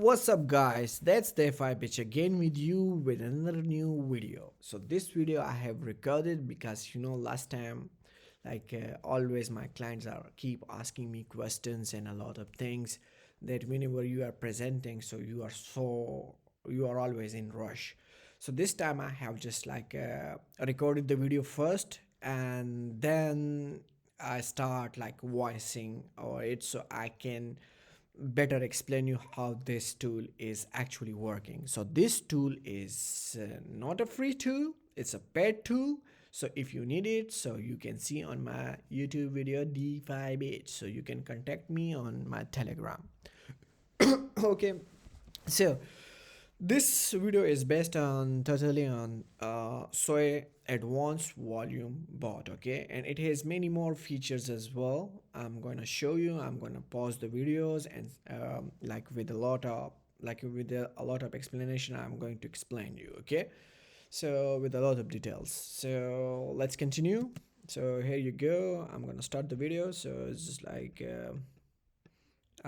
What's up guys, that's the FI pitch again with you with another new video. So this video I have recorded because last time always my clients are keep asking me questions and a lot of things that whenever you are presenting, so you are always in rush. So this time I have just recorded the video first and then I start like voicing or it so I can better explain you how this tool is actually working. So this tool is not a free tool, it's a paid tool. So if you need it, so you can see on my YouTube video D5H, so you can contact me on my Telegram. Okay, so this video is based on totally on SUI advanced volume bot, okay, and it has many more features as well. I'm going to show you. I'm going to pause the videos and with a lot of explanation I'm going to explain you, okay, so with a lot of details. So let's continue. So here you go. I'm going to start the video. So it's just I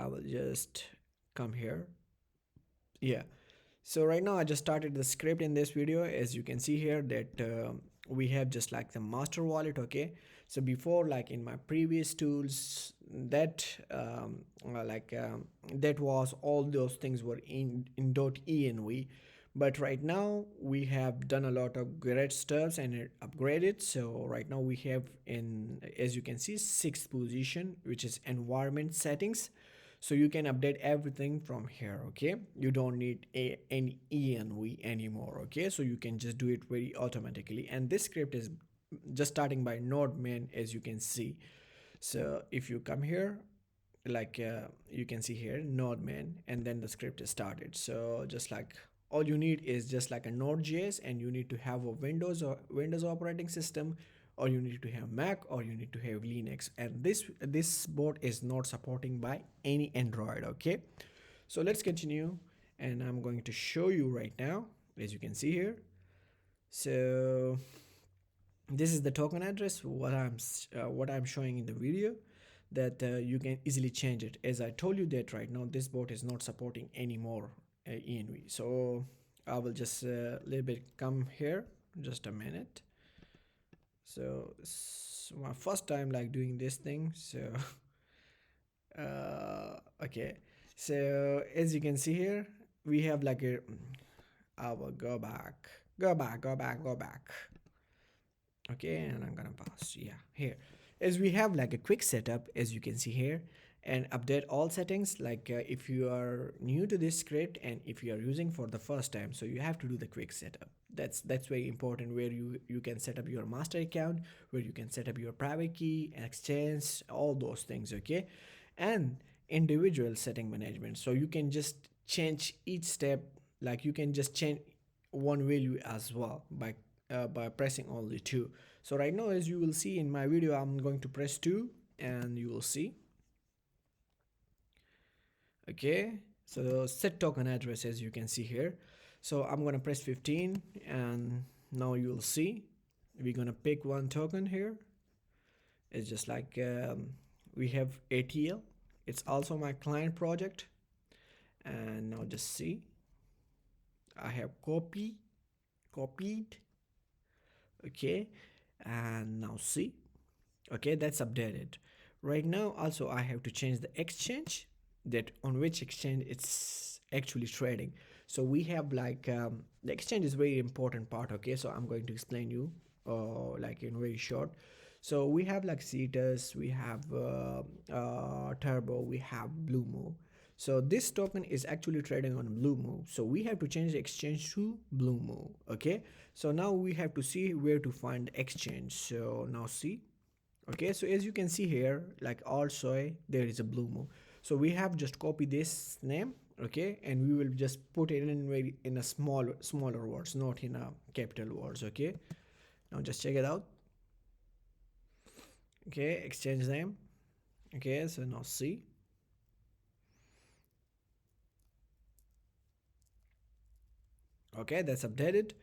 will just come here. Yeah, so right now I just started the script in this video. As you can see here that we have just like the master wallet, okay. So before, like in my previous tools, that was all those things were in .env, but right now we have done a lot of great stuffs and it upgraded. So right now we have, in as you can see, sixth position, which is environment settings. So you can update everything from here, okay. You don't need any env anymore, okay. So you can just do it very automatically, and this script is just starting by node main, as you can see. So if you come here, you can see here node main, and then the script is started. So just like all you need is just like a node.js, and you need to have a windows operating system, or you need to have Mac, or you need to have Linux, and this board is not supporting by any Android, okay. So let's continue, and I'm going to show you right now, as you can see here. So this is the token address, what I'm showing in the video, that you can easily change it. As I told you that right now this board is not supporting anymore env. So I will just little bit come here, just a minute. So it's my first time like doing this thing. So okay, so as you can see here, we have like a I will go back, go back. Okay, and I'm gonna pass. Yeah, here, as we have like a quick setup, as you can see here, and update all settings. If you are new to this script and if you are using for the first time, so you have to do the quick setup. That's very important, where you can set up your master account, where you can set up your private key, exchange, all those things, okay. And individual setting management, so you can just change each step, like you can just change one value as well by pressing only two. So right now, as you will see in my video, I'm going to press 2 and you will see. Okay, so set token address, as you can see here. So I'm gonna press 15, and now you will see we're gonna pick one token here. It's just like we have ATL, it's also my client project. And now just see, I have copied, okay. And now see, okay, that's updated. Right now also I have to change the exchange, that on which exchange it's actually trading. So we have the exchange is very important part, okay. So I'm going to explain you in very short. So we have like Cetus, we have Turbo, we have Blue Move. So this token is actually trading on Blue Move, so we have to change the exchange to Blue Move, okay. So now we have to see where to find exchange. So now see, okay, so as you can see here, like also there is a Blue Move. So we have just copy this name, okay, and we will just put it in a smaller words, not in a capital words, okay. Now just check it out. Okay, exchange name. Okay, so now see. Okay, that's updated.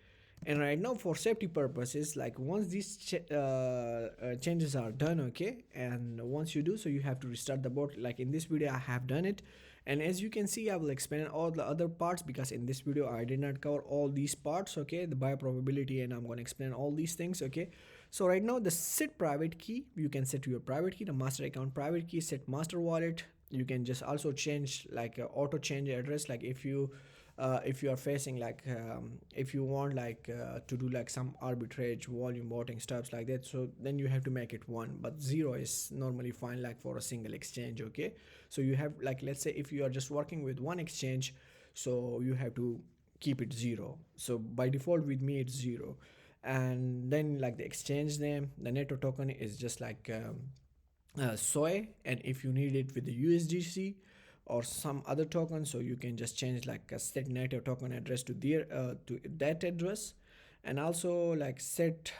And right now, for safety purposes, like once these changes are done, okay, and once you do so, you have to restart the bot. Like in this video I have done it, And as you can see, I will explain all the other parts because in this video I did not cover all these parts, okay, the buy probability, and I'm going to explain all these things, okay. So right now the set private key, you can set your private key, the master account private key, set master wallet. You can just also change like auto change address, like if you are facing like if you want like to do like some arbitrage volume voting stuffs like that, so then you have to make it one, but zero is normally fine like for a single exchange, okay. So you have like, let's say if you are just working with one exchange, so you have to keep it zero. So by default with me it's zero. And then like the exchange name, the netto token is just like SOI, and if you need it with the USDC or some other token, so you can just change like a set native token address to their to that address. And also like set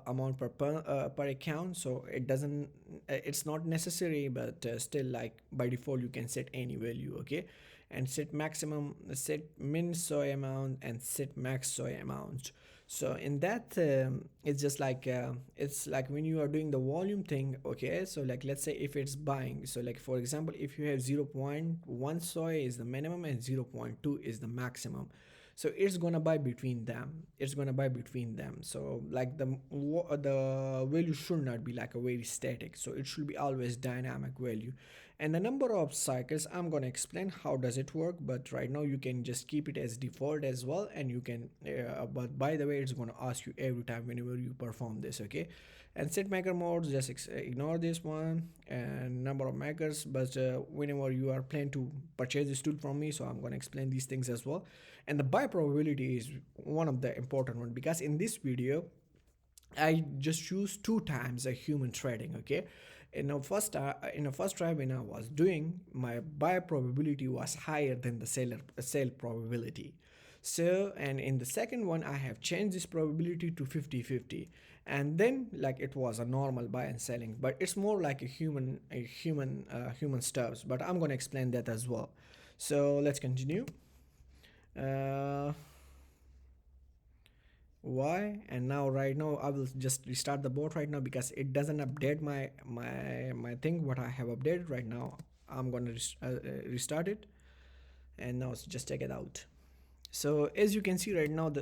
amount per account, so it doesn't it's not necessary, but still like by default you can set any value, okay. And set maximum, set min SOI amount, and set max SOI amount. So in that it's just like it's like when you are doing the volume thing, okay. So like let's say if it's buying, so like for example if you have 0.1 soy is the minimum and 0.2 is the maximum, so it's gonna buy between them, it's gonna buy between them. So like the value should not be like a very static, so it should be always dynamic value. And the number of cycles, I'm going to explain how does it work, but right now you can just keep it as default as well. And you can but by the way, it's going to ask you every time whenever you perform this, okay. And set maker modes, just ignore this one, and number of makers, but whenever you are planning to purchase this tool from me, so I'm going to explain these things as well. And the buy probability is one of the important one, because in this video I just choose two times a human trading, okay. In the first try when I was doing, my buy probability was higher than the sale probability. So, and in the second one I have changed this probability to 50-50, and then like it was a normal buy and selling, but it's more like human stuffs, but I'm going to explain that as well. So let's continue. uh, why? And now right now I will just restart the bot right now because it doesn't update my thing what I have updated right now. I'm gonna restart it, and now just check it out. So as you can see right now,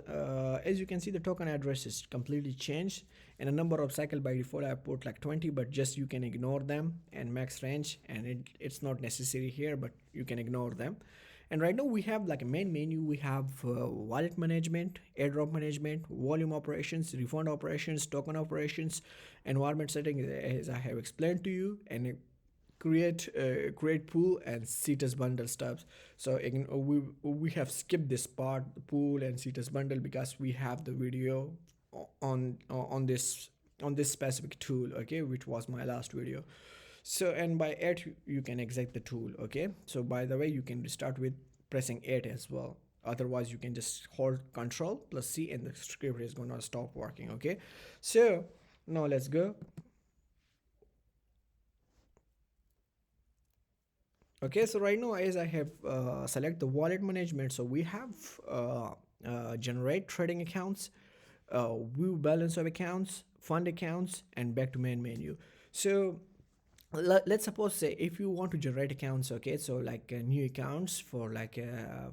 as you can see the token address is completely changed, and a number of cycle by default I put like 20, but just you can ignore them, and max range, and it's not necessary here, but you can ignore them. And right now we have like a main menu, we have wallet management, airdrop management, volume operations, refund operations, token operations, environment setting as I have explained to you, and create pool and cetus bundle stuff. So we have skipped this part, the pool and cetus bundle, because we have the video on this specific tool, okay, which was my last video. So and by 8 you can exit the tool, okay. So by the way, you can restart with pressing 8 as well, otherwise you can just hold control plus C and the script is gonna stop working, okay. So now let's go. Okay, so right now as I have select the wallet management, so we have generate trading accounts, view balance of accounts, fund accounts, and back to main menu. So let's suppose say if you want to generate accounts, okay, so like new accounts for like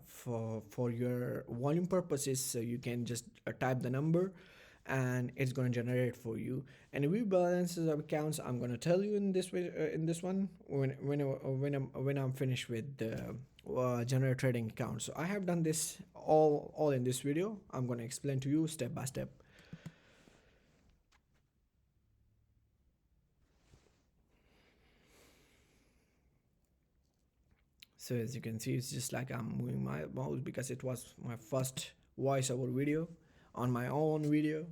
for your volume purposes, so you can just type the number and it's going to generate for you. And view balances of accounts, I'm going to tell you in this way, in this one when I'm finished with the generate trading account. So I have done this all in this video. I'm going to explain to you step by step. So as you can see, it's just like I'm moving my mouse because it was my first voiceover video on my own video.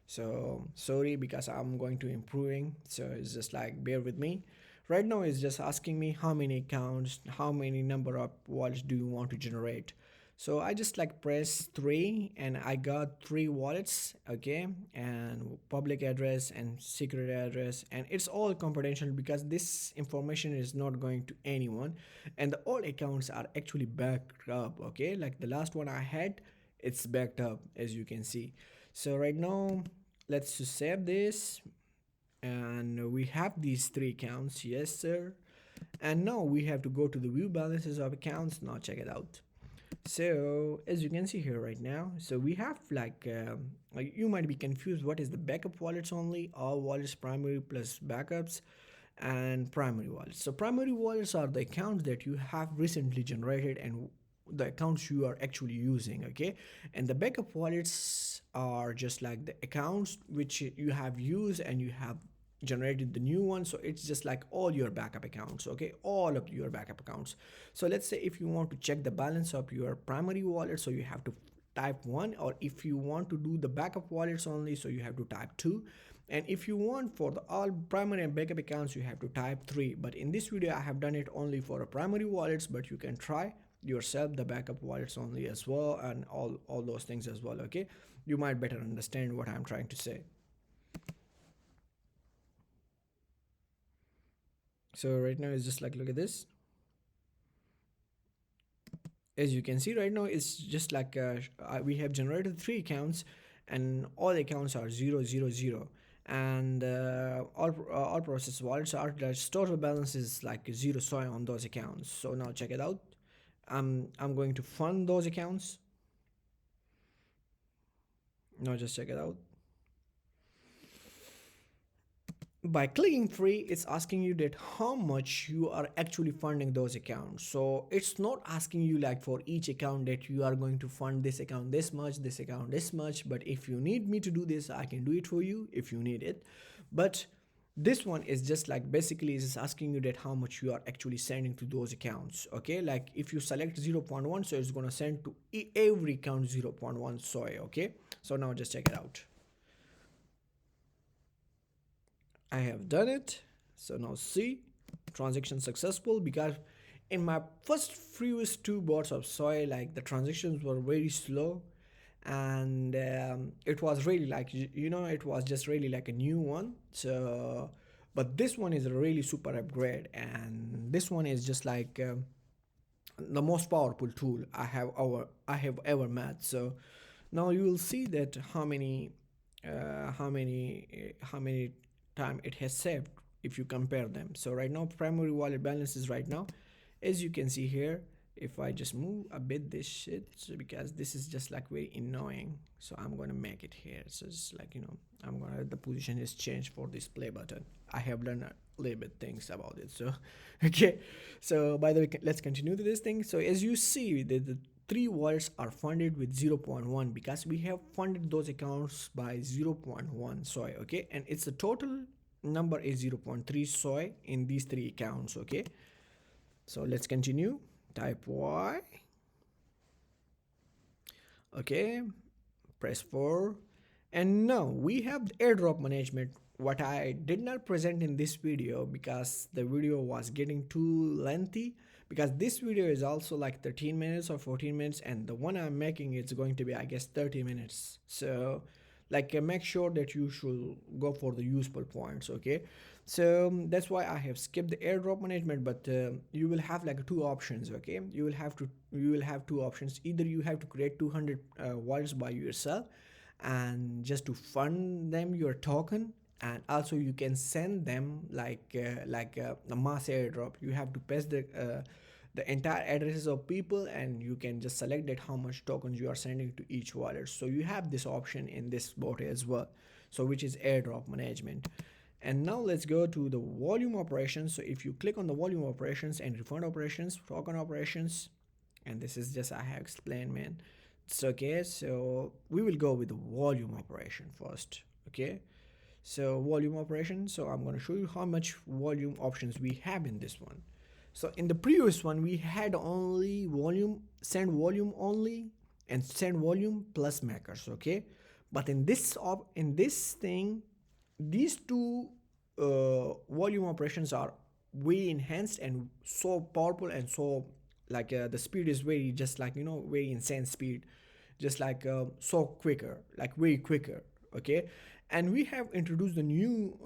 So sorry, because I'm going to improving, so it's just like bear with me. Right now it's just asking me how many accounts, how many number of wallets do you want to generate. So I just like press 3 and I got 3 wallets, okay, and public address and secret address, and it's all confidential because this information is not going to anyone, and the all accounts are actually backed up, okay, like the last one I had, it's backed up as you can see. So right now let's just save this, and we have these 3 accounts, yes sir. And now we have to go to the view balances of accounts. Now check it out. So as you can see here right now, so we have like you might be confused what is the backup wallets only, all wallets primary plus backups and primary wallets. So primary wallets are the accounts that you have recently generated and the accounts you are actually using, okay? And the backup wallets are just like the accounts which you have used and you have generated the new one. So it's just like all your backup accounts, okay? All of your backup accounts. So let's say if you want to check the balance of your primary wallet, so you have to type 1, or if you want to do the backup wallets only, so you have to type 2, and if you want for the all primary and backup accounts, you have to type 3. But in this video I have done it only for a primary wallets, but you can try yourself the backup wallets only as well, and all those things as well, okay? You might better understand what I'm trying to say. So right now it's just like, look at this. As you can see right now, it's just like we have generated 3 accounts and all accounts are 000, and all process wallets are that total balance is like 0 soy on those accounts. So now check it out. I'm going to fund those accounts. Now just check it out. By clicking free, it's asking you that how much you are actually funding those accounts. So it's not asking you like for each account that you are going to fund this account this much, this account this much. But if you need me to do this, I can do it for you if you need it. But this one is just like basically is asking you that how much you are actually sending to those accounts, okay? Like if you select 0.1, so it's going to send to every account 0.1 soy, okay? So now just check it out. I have done it. So now see, transaction successful, because in my first previous 2 bots of soy, like the transactions were very slow, and it was really like it was just really like a new one. So but this one is a really super upgrade, and this one is just like the most powerful tool I have ever met. So now you will see that how many time it has saved if you compare them. So right now primary wallet balances right now, as you can see here, if I just move a bit this shit, so because this is just like very annoying, so I'm gonna make it here. So it's like I'm gonna, the position is changed for this play button. I have learned a little bit things about it. So okay, so by the way, let's continue to this thing. So as you see, the 3 wallets are funded with 0.1 because we have funded those accounts by 0.1 soy, okay? And it's the total number is 0.3 soy in these 3 accounts, okay? So let's continue. Type Y. Okay, press 4. And now we have the airdrop management, what I did not present in this video because the video was getting too lengthy, because this video is also like 13 minutes or 14 minutes, and the one I'm making is going to be I guess 30 minutes. So like make sure that you should go for the useful points, okay? So that's why I have skipped the airdrop management, but you will have like 2 options, okay? You will have 2 options. Either you have to create 200 wallets by yourself and just to fund them your token, and also you can send them like a mass airdrop. You have to paste the entire addresses of people, and you can just select that how much tokens you are sending to each wallet. So you have this option in this bot as well, so which is airdrop management. And now let's go to the volume operations. So if you click on the volume operations and refund operations, token operations, and this is just I have explained, man. It's okay. So we will go with the volume operation first, okay? So volume operation, so I'm going to show you how much volume options we have in this one. So in the previous one we had only volume, send volume only, and send volume plus makers, okay? But in this thing, these 2 volume operations are way enhanced and so powerful, and so like the speed is very just like very insane speed, just like so quicker, like way quicker, okay? And we have introduced the new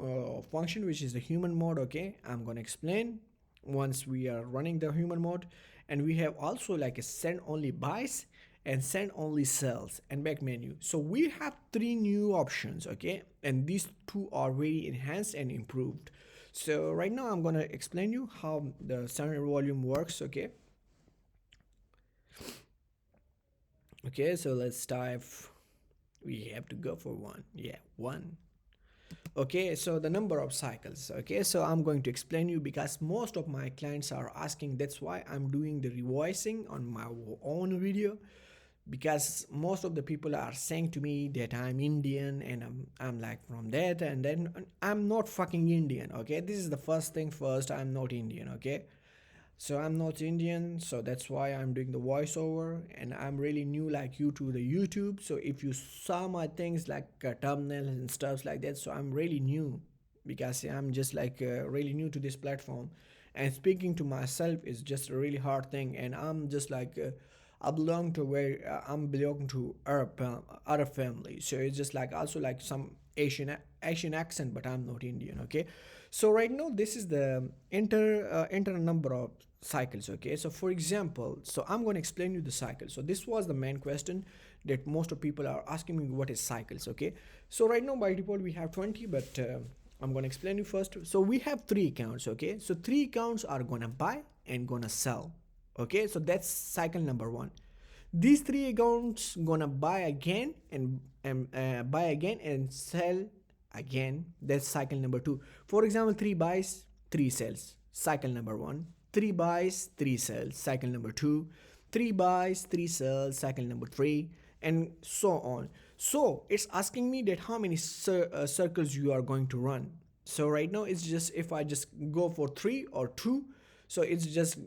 function, which is the human mode, okay? I'm gonna explain once we are running the human mode. And we have also like a send only buys and send only sells and back menu. So we have 3 new options, okay? And these 2 are very enhanced and improved. So right now I'm gonna explain you how the standard volume works. Okay, so let's dive. We have to go for one. Yeah, one. Okay, so the number of cycles. Okay, so I'm going to explain you because most of my clients are asking. That's why I'm doing the revoicing on my own video, because most of the people are saying to me that I'm Indian, and I'm like from that, and then I'm not fucking Indian. Okay, this is the first thing first. I'm not Indian. Okay, so I'm not Indian, so that's why I'm doing the voiceover, and I'm really new like you to the YouTube. So if you saw my things like thumbnails and stuff like that, so I'm really new because I'm just like really new to this platform, and speaking to myself is just a really hard thing, and I'm just like. I belong to where I'm belong to Arab family, so it's just like also like some Asian accent, but I'm not Indian. Okay, so right now this is the enter number of cycles. Okay, so for example, so I'm going to explain you the cycle. So this was the main question that most of people are asking me, what is cycles. Okay, so right now by default we have 20, but I'm going to explain you first. So we have three accounts. Okay, so three accounts are going to buy and going to sell. Okay, so that's cycle number one. These three accounts gonna buy again and buy again and sell again. That's cycle number two. For example, three buys, three sells. Cycle number one. Three buys, three sells. Cycle number two. Three buys, three sells. Cycle number three, and so on. So it's asking me that how many circles you are going to run. So right now it's just if I just go for three or two, so it's just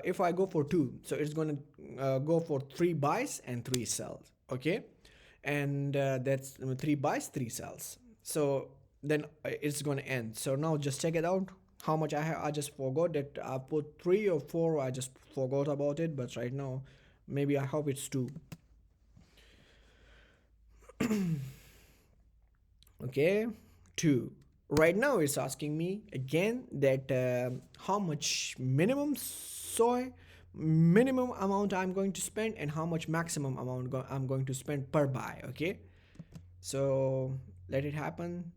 if I go for two, so it's gonna go for three buys and three sells. Okay, and that's three buys, three sells. So then it's gonna end. So now just check it out. How much I have? I just forgot that I put three or four. I just forgot about it. But right now, maybe I hope it's two. Okay, two. Right now it's asking me again that how much minimum amount I'm going to spend, and how much maximum amount I'm going to spend per buy. Okay, so let it happen,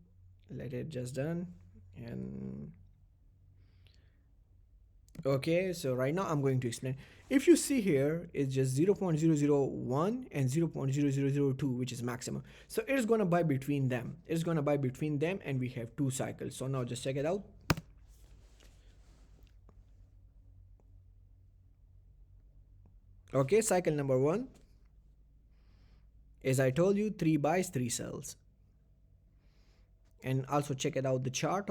let it just done. And okay, so right now I'm going to explain. If you see here, it's just 0.001 and 0.0002, which is maximum. So it's gonna buy between them. It's gonna buy between them, and we have two cycles. So now just check it out. Okay, cycle number one. As I told you, three buys, three sells. And also check it out the chart.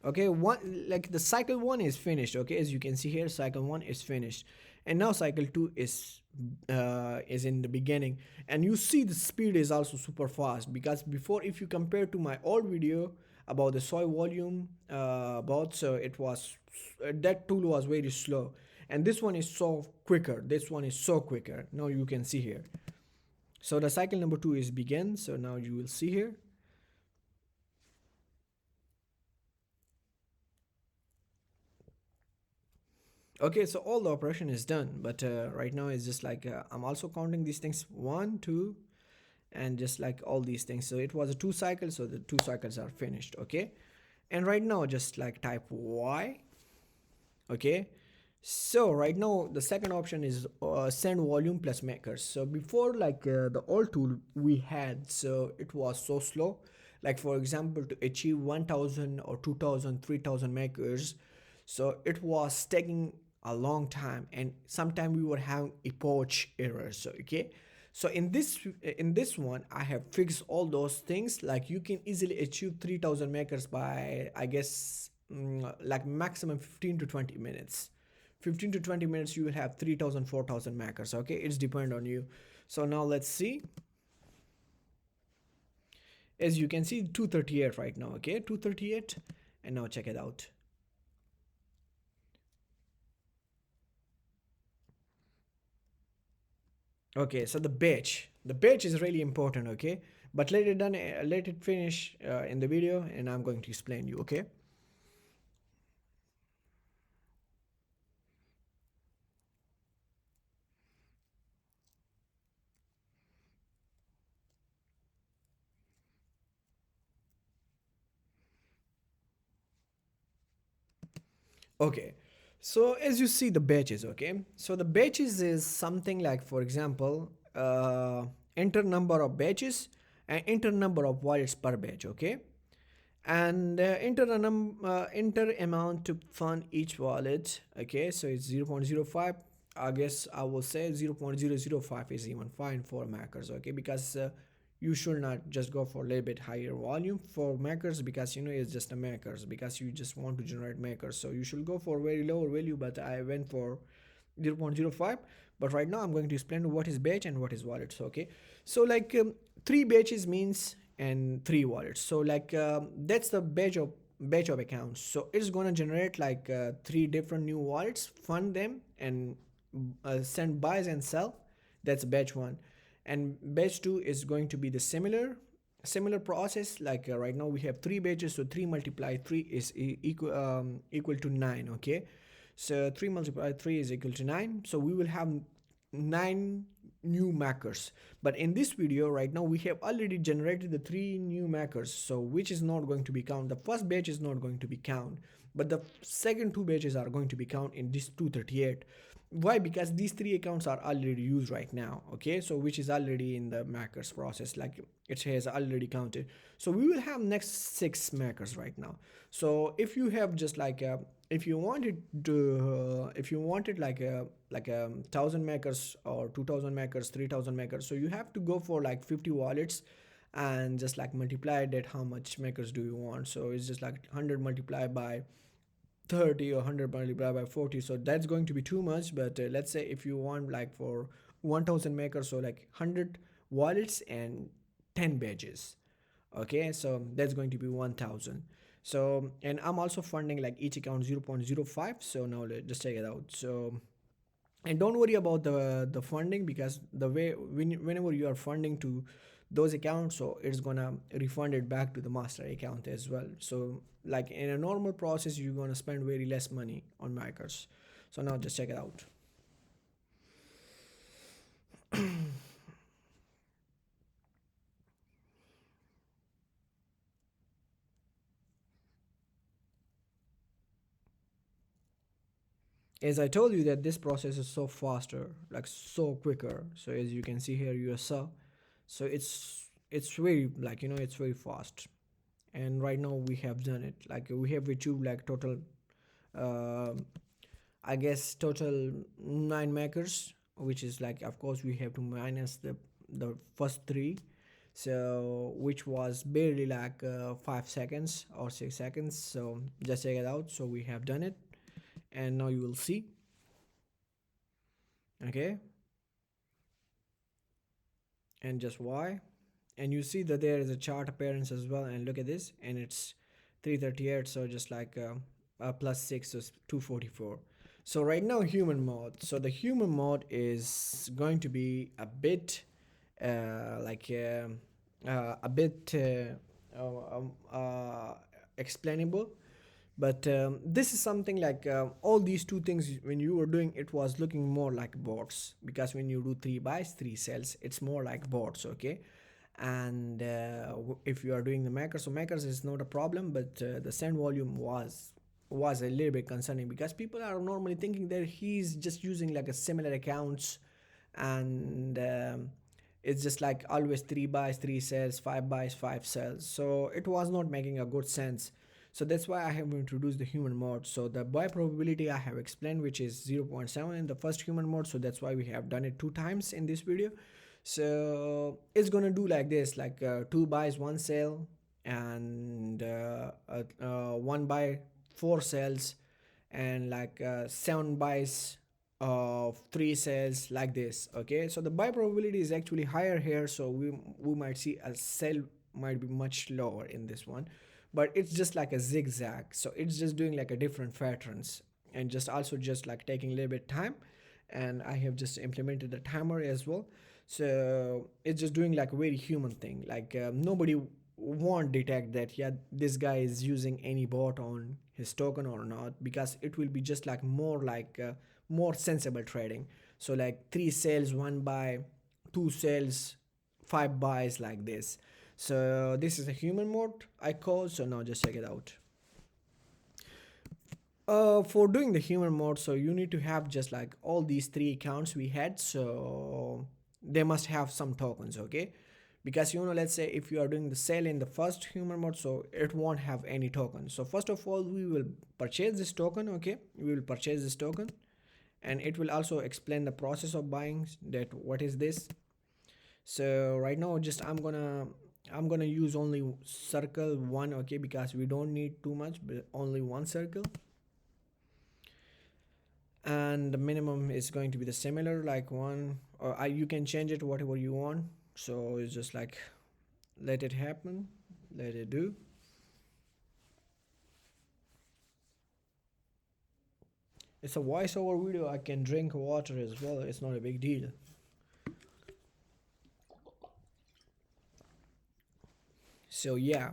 Okay, one, like the cycle one is finished. Okay, as you can see here, cycle one is finished, and now cycle two is in the beginning. And you see the speed is also super fast, because before, if you compare to my old video about the soy volume about, so it was that tool was very slow, and this one is so quicker. This one is so quicker. Now you can see here. So the cycle number two is begin. So now you will see here. Okay, so all the operation is done, but right now it's just like I'm also counting these things, one, two, and just like all these things. So it was a two cycle, so the two cycles are finished. Okay, and right now just like type Y. Okay, so right now the second option is send volume plus makers. So before, like the old tool we had, so it was so slow. Like for example, to achieve 1000 or 2000, 3000 makers, so it was taking a long time, and sometimes we were having epoch errors. So okay, so in this one I have fixed all those things. Like you can easily achieve 3000 makers by, I guess, like maximum 15 to 20 minutes. 15 to 20 minutes you will have 3000, 4000 makers. Okay, it's depend on you. So now let's see. As you can see, 238 right now. Okay, 238. And now check it out. Okay, so the batch is really important. Okay, but let it finish in the video, and I'm going to explain you. Okay. Okay. So as you see the batches, okay. So the batches is something like, for example, enter number of batches and enter number of wallets per batch, okay. And enter amount to fund each wallet, okay. So it's 0.05. I guess I will say 0.005 is even fine for makers, okay, because you should not just go for a little bit higher volume for makers, because you know it's just a makers, because you just want to generate makers, so you should go for very lower value, but I went for 0.05. But right now I'm going to explain what is batch and what is wallets, okay. So like three batches means and three wallets, so like that's the batch of accounts, so it's going to generate like three different new wallets, fund them, and send buys and sell. That's batch one. And batch two is going to be the similar process, like right now we have three batches, so 3 multiplied 3 is equal to 9, okay. So 3 multiplied 3 is equal to 9, so we will have 9 new makers. But in this video right now we have already generated the 3 new makers, so which is not going to be count. The first batch is not going to be count, but the second two batches are going to be count in this 238. Why? Because these three accounts are already used right now, okay, so which is already in the makers process, like it has already counted. So we will have next 6 makers right now. So if you have just like if you wanted to if you wanted like a 1,000 makers or 2,000 makers, 3,000 makers, so you have to go for like 50 wallets and just like multiply that how much makers do you want. So it's just like 100 multiplied by 30 or 100 multiplied by 40, so that's going to be too much. But let's say if you want like for 1,000 makers, so like 100 wallets and 10 badges, okay, so that's going to be 1,000. So and I'm also funding like each account 0.05. So now let's just check it out. So and don't worry about the funding, because the way whenever you are funding to those accounts, so it's gonna refund it back to the master account as well. So like in a normal process you're gonna spend very less money on makers. So now just check it out. As I told you that this process is so faster, like so quicker. So as you can see here, you saw, so it's very, like, you know, it's very fast. And right now we have done it, like we have achieved like total uh, I guess total 9 makers, which is like, of course we have to minus the first three, so which was barely like 5 seconds or 6 seconds. So just check it out. So we have done it, and now you will see, okay, and just why. And you see that there is a chart appearance as well, and look at this, and it's 338, so just like plus 6 is 244. So right now human mode, so the human mode is going to be a bit like a bit explainable. But this is something like all these two things when you were doing it was looking more like bots, because when you do 3 buys 3 sells, it's more like bots, okay. And if you are doing the makers, so makers is not a problem, but the send volume was a little bit concerning, because people are normally thinking that he's just using like a similar accounts, and it's just like always 3 buys 3 sells, 5 buys 5 sells, so it was not making a good sense. So that's why I have introduced the human mode. So the buy probability I have explained, which is 0.7 in the first human mode, so that's why we have done it 2 times in this video. So it's gonna do like this, like 2 buys 1 sale, and 1 buy 4 sales, and like 7 buys of 3 sales, like this, okay. So the buy probability is actually higher here, so we might see a sell might be much lower in this one, but it's just like a zigzag, so it's just doing like a different patterns, and just also just like taking a little bit time. And I have just implemented the timer as well. So it's just doing like a very human thing, like nobody won't detect that, yeah, this guy is using any bot on his token or not, because it will be just like more sensible trading. So like 3 sales 1 buy, 2 sales 5 buys, like this. So this is a human mode I call. So now just check it out. For doing the human mode, so you need to have just like all these three accounts we had, so they must have some tokens, okay? Because let's say if you are doing the sale in the first human mode, so it won't have any tokens. So first of all, we will purchase this token, okay? We will purchase this token, and it will also explain the process of buying, that what is this. So right now, just I'm gonna use only circle one, okay? Because we don't need too much, but only one circle, and the minimum is going to be the similar like one, or you can change it whatever you want. So it's just like, let it happen, let it do. It's a voiceover video, I can drink water as well, it's not a big deal. So yeah,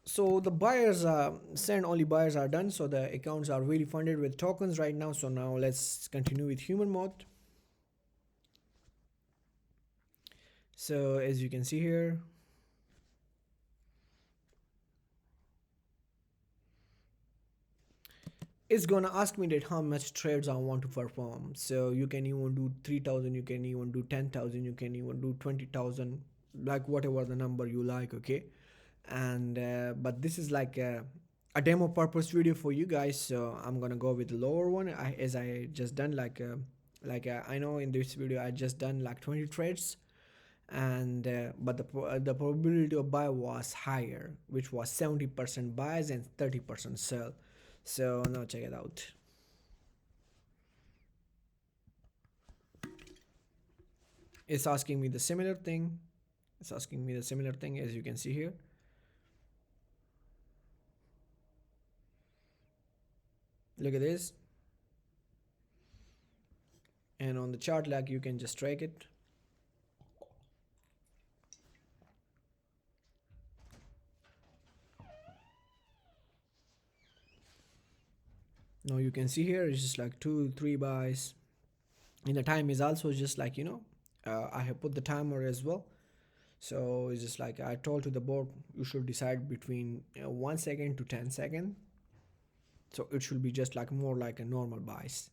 so the buyers send only buyers are done, so the accounts are really funded with tokens right now. So now let's continue with human mode. So as you can see here, it's gonna ask me that how much trades I want to perform. So you can even do 3,000, you can even do 10,000, you can even do 20,000, like whatever the number you like, okay? And but this is like a demo purpose video for you guys, so I'm gonna go with the lower one. As I just done I know in this video I just done like 20 trades, and but the probability of buy was higher, which was 70% buys and 30% sell. So now check it out. It's asking me the similar thing. It's asking me the similar thing, as you can see here. Look at this. And on the chart, like, you can just track it. Now you can see here it's just like 2 3 buys, and the time is also just like I have put the timer as well. So it's just like I told to the board, you should decide between 1 second to 10 second, so it should be just like more like a normal buys.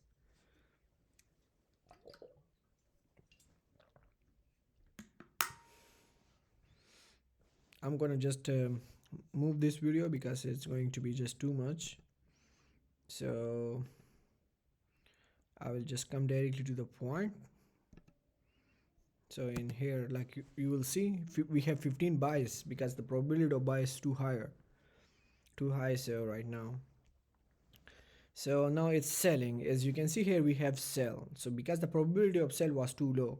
I'm gonna just move this video because it's going to be just too much. So I will just come directly to the point. So in here, like you will see, we have 15 buys because the probability of buy is too high. So right now, so now it's selling. As you can see here, we have sell. So because the probability of sell was too low,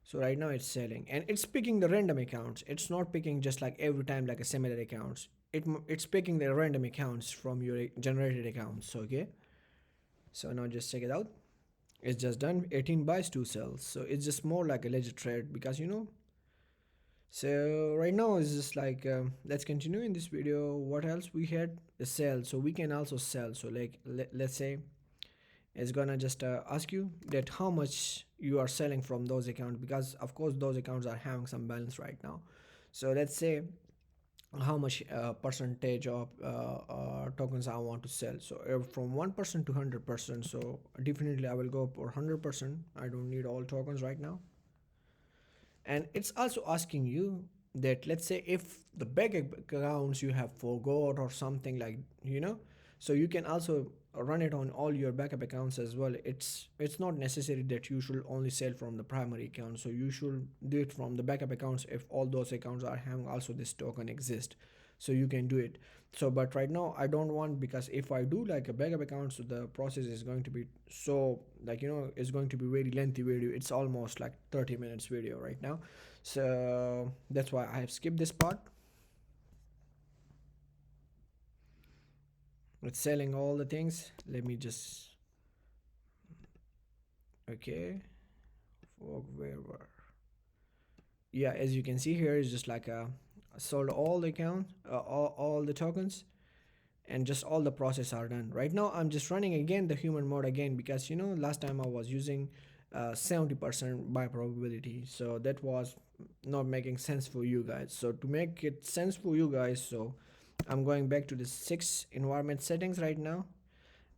so right now it's selling, and it's picking the random accounts. It's not picking just like every time like a similar accounts. It's picking the random accounts from your generated accounts. Okay. So now just check it out. It's just done 18 buys, 2 sells. So it's just more like a legit trade because So right now it's just like let's continue in this video. What else we had? The sell. So we can also sell. So like let's say it's gonna just ask you that how much you are selling from those accounts, because of course those accounts are having some balance right now. So let's say how much percentage of tokens I want to sell. So from 1% to 100%. So definitely I will go for 100%. I don't need all tokens right now. And it's also asking you that, let's say if the bank accounts you have forgot or something, like so you can also run it on all your backup accounts as well. It's not necessary that you should only sell from the primary account, so you should do it from the backup accounts if all those accounts are having also this token exist, so you can do it. So but right now I don't want, because if I do like a backup account, so the process is going to be so like it's going to be very lengthy video. It's almost like 30 minutes video right now, so that's why I have skipped this part. It's selling all the things. Let me just, okay, where were, yeah, as you can see here, it's just like sold all the account, all the tokens, and just all the process are done. Right now I'm just running again the human mode again, because last time I was using 70% by probability, so that was not making sense for you guys. So to make it sense for you guys, so I'm going back to the 6 environment settings right now,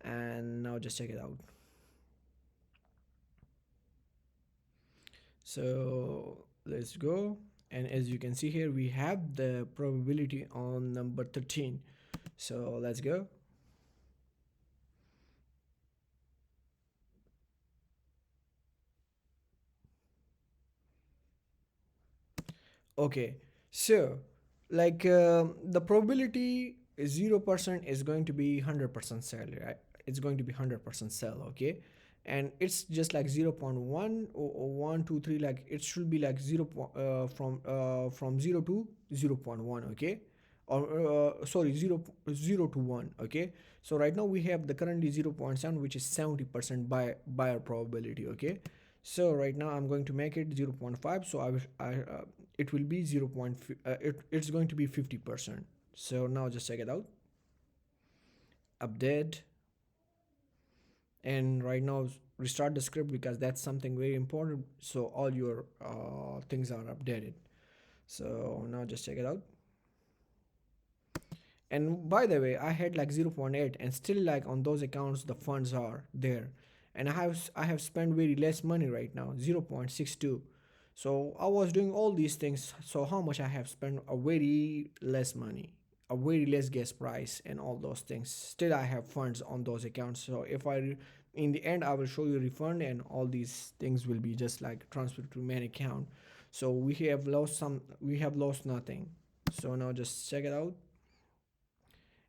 and now just check it out. So let's go, and as you can see here, we have the probability on number 13. So let's go. Okay, so like the probability is 0% is going to be 100% sell, right? It's going to be 100% sell, okay? And it's just like 0 0.1 or 1 2 3, like it should be like 0 from 0 to 0 0.1, okay? Or sorry, 0 to 1, okay? So right now we have the currently 0.7, which is 70% buyer probability, okay? So right now I'm going to make it 0 0.5, so it will be 0. It's going to be 50%. So now just check it out, update, and right now restart the script because that's something very important, so all your things are updated. So now just check it out. And by the way, I had like 0 0.8, and still like on those accounts the funds are there, and I have spent very less money right now, 0.62. So I was doing all these things, so how much I have spent? A very less money, a very less gas price, and all those things. Still I have funds on those accounts. So if in the end I will show you refund, and all these things will be just like transferred to main account. So we have lost nothing. So now just check it out.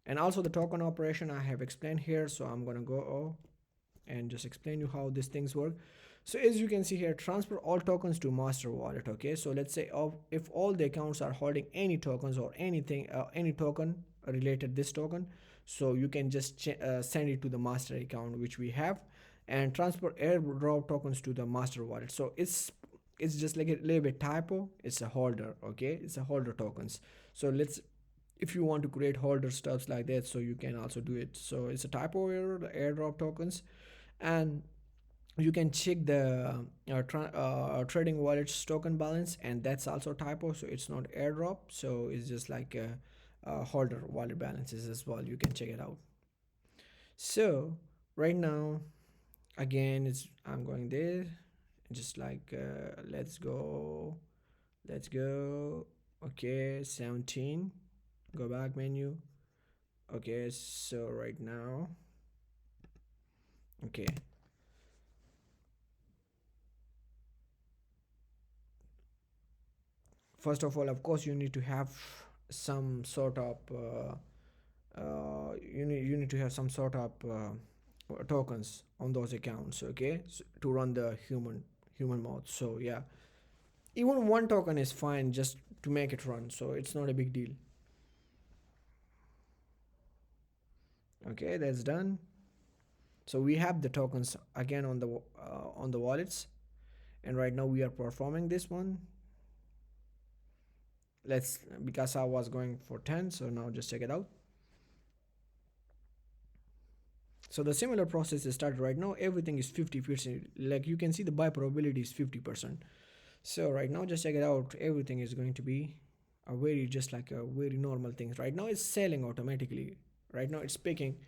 And also the token operation I have explained here, so I'm gonna go and just explain you how these things work. So as you can see here, transfer all tokens to master wallet. Okay, so let's say if all the accounts are holding any tokens or anything, any token related this token, so you can just send it to the master account which we have, and transfer airdrop tokens to the master wallet. So it's just like a little bit typo. It's a holder, okay? It's a holder tokens. So let's, if you want to create holder stuffs like that, so you can also do it. So it's a typo error, the airdrop tokens. And you can check the trading wallets token balance, and that's also typo, so it's not airdrop, so it's just like a holder wallet balances as well. You can check it out. So right now, again, it's I'm going there, just like let's go. Okay, 17, go back menu. Okay, so right now, okay, first of all, of course, you need to have some sort of you need to have some sort of tokens on those accounts, okay, so, to run the human mode. So yeah, even one token is fine just to make it run, so it's not a big deal. Okay, that's done. So we have the tokens again on the wallets, and right now we are performing this one. Let's, because I was going for 10, so now just check it out. So the similar process is started right now. Everything is 50%. Like you can see, the buy probability is 50%. So right now, just check it out. Everything is going to be a very, just like a very normal thing. Right now it's selling automatically. Right now it's picking,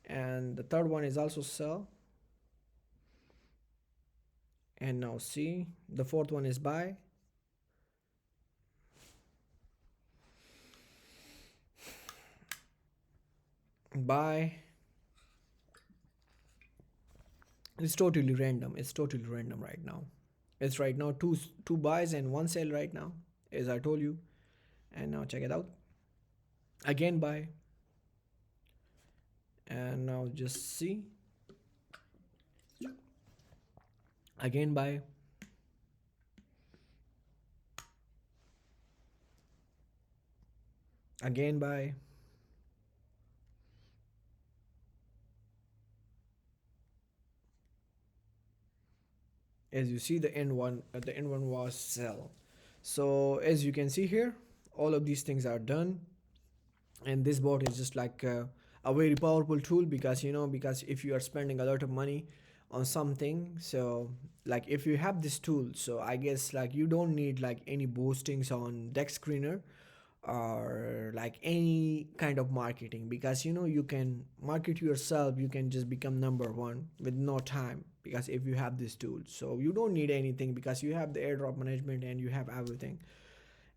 and the third one is also sell. And now see, the fourth one is buy. Buy. It's totally random. It's totally random right now. It's right now two buys and one sell right now, as I told you. And now check it out. Again buy. And now just see. Again buy. Again buy. As you see, the end one was sell. So as you can see here, all of these things are done, and this bot is just like a very powerful tool, because because if you are spending a lot of money on something, so like if you have this tool, so I guess like you don't need like any boostings on deck screener, or like any kind of marketing, because you can market yourself, you can just become number one with no time, because if you have this tool, so you don't need anything because you have the airdrop management and you have everything.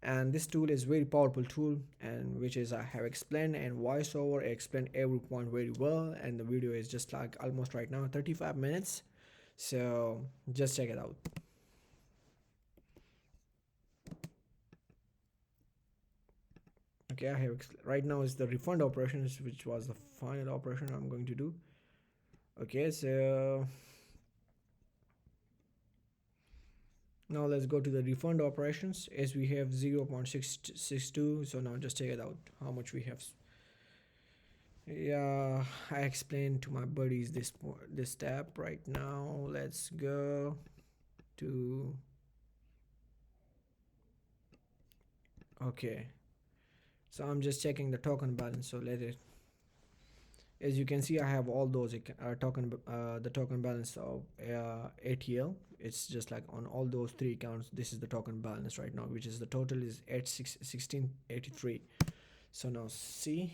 And this tool is very powerful tool, and which is I have explained, and voiceover explained every point very well, and the video is just like almost right now 35 minutes, so just check it out. Okay, I have right now is the refund operations, which was the final operation I'm going to do. Okay, so now let's go to the refund operations, as we have 0.662. So now just check it out how much we have. Yeah, I explained to my buddies this step. Right now let's go to, okay, so I'm just checking the token balance, so let it, as you can see I have all those token the token balance of ATL. It's just like on all those three accounts, this is the token balance right now, which is the total is at 1683. So now see,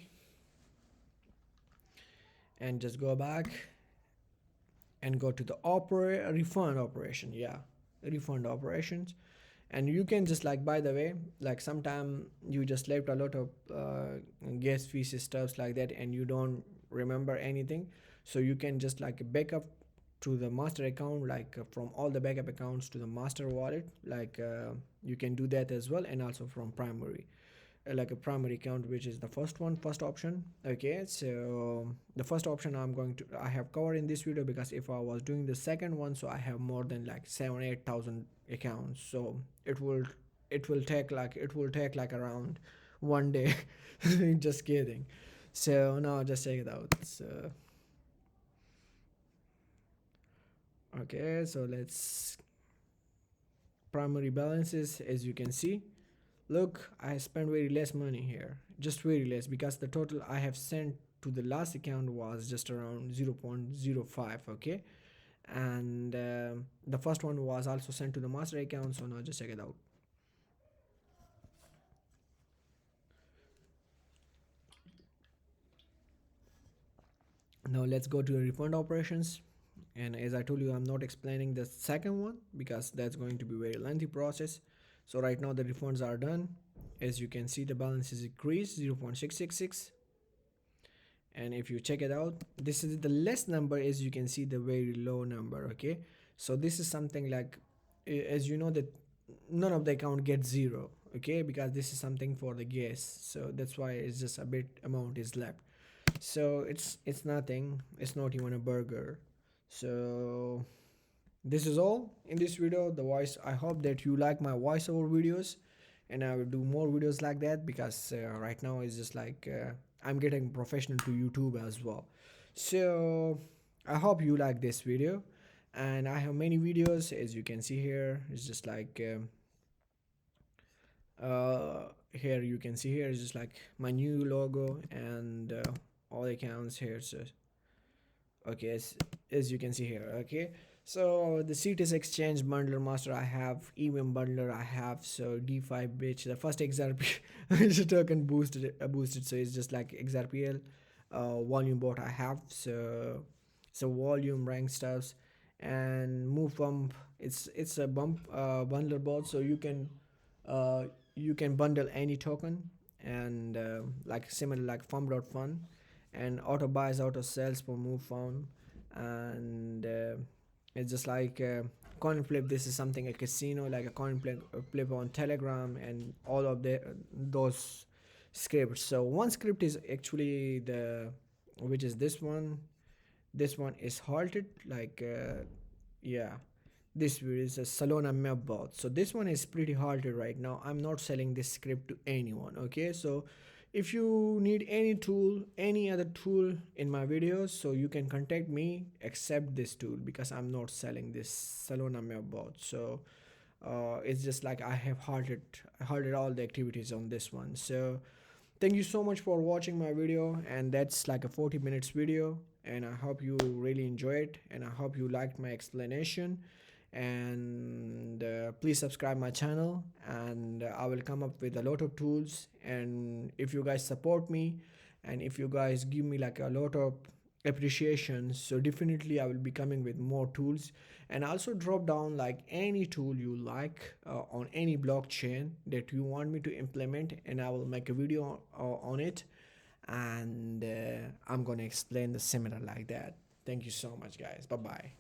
and just go back and go to the refund operation. Yeah, refund operations. And you can just like, by the way, like sometime you just left a lot of gas fees stuffs like that and you don't remember anything, so you can just like backup to the master account, like from all the backup accounts to the master wallet, like you can do that as well, and also from primary, like a primary account, which is the first option. Okay, so the first option I have covered in this video, because if I was doing the second one, so I have more than like 7 8,000 accounts, so it will take like around one day. Just kidding. So now just check it out. So okay, so let's primary balances, as you can see. Look, I spent very less money here, just very less, because the total I have sent to the last account was just around 0.05. Okay, and the first one was also sent to the master account, so now just check it out. Now let's go to the refund operations, and as I told you, I'm not explaining the second one because that's going to be very lengthy process. So right now the refunds are done. As you can see, the balance is increased 0.666, and if you check it out, this is the less number, as you can see the very low number. Okay, so this is something like, as you know that none of the account gets zero. Okay, because this is something for the gas, so that's why it's just a bit amount is left. So it's nothing, it's not even a burger. So this is all in this video. The voice, I hope that you like my voiceover videos, and I will do more videos like that, because right now it's just like I'm getting professional to YouTube as well. So I hope you like this video, and I have many videos, as you can see here. It's just like here you can see here is just like my new logo, and all accounts here. So okay, as you can see here. Okay, so the CTS exchange bundler master I have, even bundler I have, so D5 bitch, the first XRP which token boosted, so it's just like XRPL volume bot I have. So volume rank stuffs, and move pump, it's a bump bundler bot, so uh you can bundle any token, and like similar like farm.fun, and auto buys, auto sells for move found, and it's just like coin flip. This is something a casino, like a coin flip on Telegram, and all of those scripts. So one script is actually the, which is this one. This one is halted, like yeah, this is a Salona map bot. So this one is pretty halted right now. I'm not selling this script to anyone. Okay, so if you need any tool, any other tool in my videos, so you can contact me except this tool, because I'm not selling this Salona map bot. So it's just like I have halted all the activities on this one. So thank you so much for watching my video, and that's like a 40 minutes video, and I hope you really enjoy it, and I hope you liked my explanation. And please subscribe my channel, and I will come up with a lot of tools. And if you guys support me, and if you guys give me like a lot of appreciation, so definitely I will be coming with more tools. And also drop down like any tool you like on any blockchain that you want me to implement, and I will make a video on it. And I'm gonna explain the similar like that. Thank you so much, guys. Bye bye.